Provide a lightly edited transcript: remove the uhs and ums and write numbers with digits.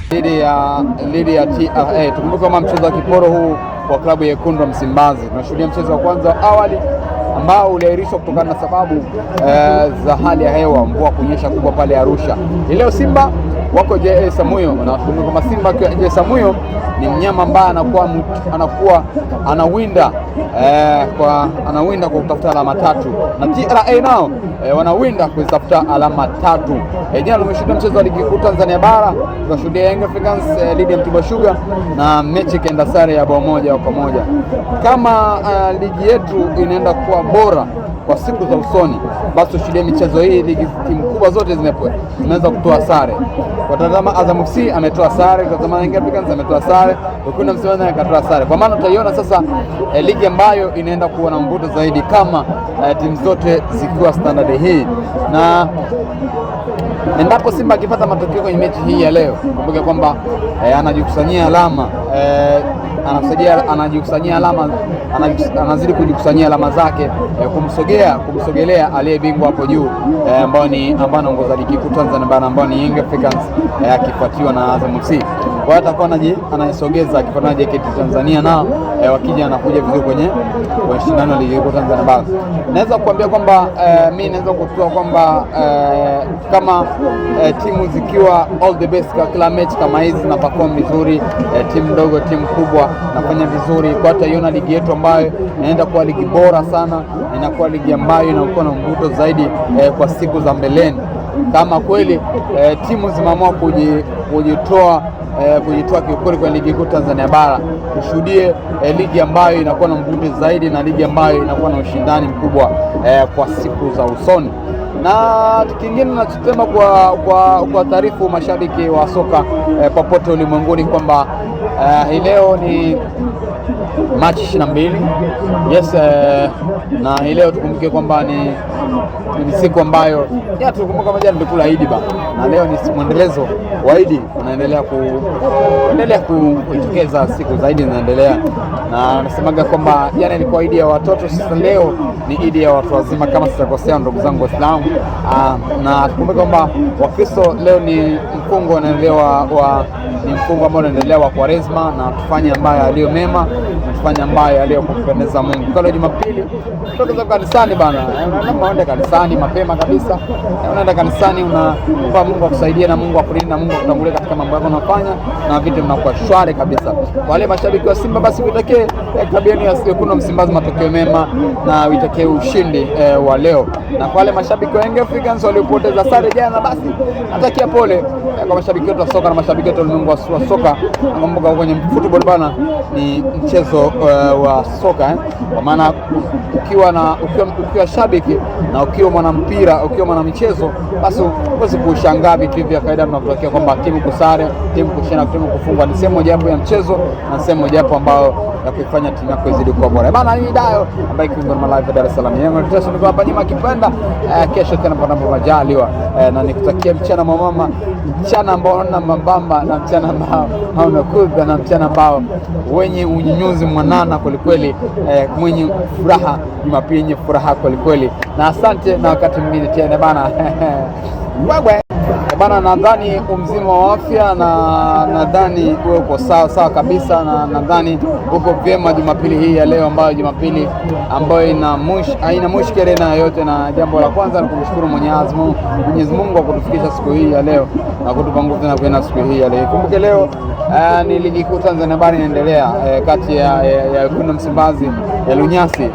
dhidi ya TRA. Tukumbuke kama mchezo wa kiporo huu wa klabu ya Wekundu wa Msimbazi, tunashuhudia mchezo wa kwanza wa awali ambao uliahirishwa kutokana na sababu za hali ya hewa, mvua kunyesha kubwa pale Arusha. Leo Simba wako JA Samuyo, na kama Simba kwa JA Samuyo ni mnyama ambaye anakuwa anawinda kwa kutafuta alama tatu, na TRA nao wanawinda kutafuta alama tatu. Jana tumeshuhudia mchezo wa ligi kuu Tanzania bara, tunashuhudia Young Africans dhidi ya Mtibwa Sugar na mechi ikaenda sare ya bao moja kwa moja. Kama ligi yetu inaenda kuwa bora kwa siku za usoni, basi tushuhudie michezo hii. Ligi timu kubwa zote zimeweza kutoa sare. Kwa tazama Azam FC ametoa sare, kwa tazama Young Africans ametoa sare, Wekundu wa Msimbazi akatoa sare. Kwa maana utaiona sasa ligi ambayo inaenda kuwa na mvuto zaidi kama timu zote zikiwa standard hii, na endapo Simba akipata matokeo kwenye mechi hii ya leo, kumbuke kwamba anajikusanyia alama anazidi kujikusanyia alama zake, kumsogelea aliyebingwa hapo juu ambao anaongoza ligi kuu Tanzania bara ambao ni Young Africans akifuatiwa na Azam FC. Kwa hiyo atakuwa anajisogeza akifuatana na JKT Tanzania, nao wakija anakuja vizuri kwenye shindano la ligi kuu Tanzania bara. Naweza kuambia kwamba mimi naweza kutoa kwamba kama timu zikiwa all the best kwa kila mechi kama hizi na perform vizuri, timu ndogo timu kubwa nafanya vizuri, kwa tutaiona ligi yetu ambayo inaenda kuwa ligi bora sana, inakuwa ligi ambayo inakuwa na mvuto zaidi kwa siku za mbeleni, kama kweli timu zimeamua kujitoa kiukweli kwenye ligi kuu Tanzania bara. Tushuhudie ligi ambayo inakuwa na mvuto zaidi na ligi ambayo inakuwa na ushindani mkubwa kwa siku za usoni. Na kingine nachosema kwa taarifu mashabiki wa soka popote ulimwenguni kwamba hii leo ni Machi 22. Yes, na hii leo tukumbuke kwamba ni siku ambayo tukumbuka kama jana tulikula Idi na leo ni mwendelezo wa Idi unaendelea kujitokeza, siku zaidi zinaendelea, na nasemaga kwamba jana ilikuwa Idi ya watoto, sasa leo ni Idi ya watu wazima kama sitakosea, ndugu zangu Waislamu. Na tukumbuke kwamba Wakristo leo ni mfungo ni mfungo ambao unaendelea wa Kwaresma, na tufanye ambayo aliyo mema, tufanye ambayo aliyo kumpendeza Mungu. Kwa leo Jumapili kutoka kanisani bana, unaenda kanisani mapema kabisa, unaenda kanisani unaomba Mungu akusaidie na Mungu akulinde na Mungu akutangulie katika mambo yako unafanya, na vitu vinakuwa shwari kabisa. Kwa wale mashabiki wa Simba, basi uitekee klabu ya Wekundu wa Msimbazi matokeo mema na uitekee ushindi wa leo. Na kwa wale mashabiki wa Young Africans waliopoteza sare jana, basi natakia pole kwa mashabiki wetu wa soka na mashabiki wetu wa soka. Nakumbuka kwenye football bana, ni mchezo wa soka kwa maana ukiwa shabiki na ukiwa mwanampira, ukiwa mwanamichezo, basi huwezi kushangaa vitu hivi vya kawaida tunatokea kwamba timu kusare, timu kushinda, timu kufungwa. Ni sehemu moja ya mchezo na sehemu moja ambayo ya kuifanya timu yako izidi kuwa bora. Bana, hii Dayo ambaye kiungana live Dar es Salaam. Yangu tutashona kwa hapa nyuma kipenda kesho tena panapo majaliwa, na nikutakia mchana mama, mchana ambao una mambamba, na mchana ambao hauna kudha, na mchana ambao wenye unyunyuzi mwanana kweli, mwenye furaha, Jumapili yenye furaha kweli. Na asante, na wakati mwingine tena bana. Bana, nadhani umzima wa afya, na nadhani uko sawa kabisa, na nadhani uko vyema Jumapili hii ya leo, ambayo Jumapili ambayo haina mushkeli na yote. Na jambo la kwanza ni kumshukuru Mwenyezi Mungu kwa kutufikisha siku hii ya leo na kutupa nguvu na kuenda siku hii ya leo. Kumbuke leo ni ligi kuu Tanzania bara inaendelea kati ya Wekundu wa Msimbazi ya Lunyasi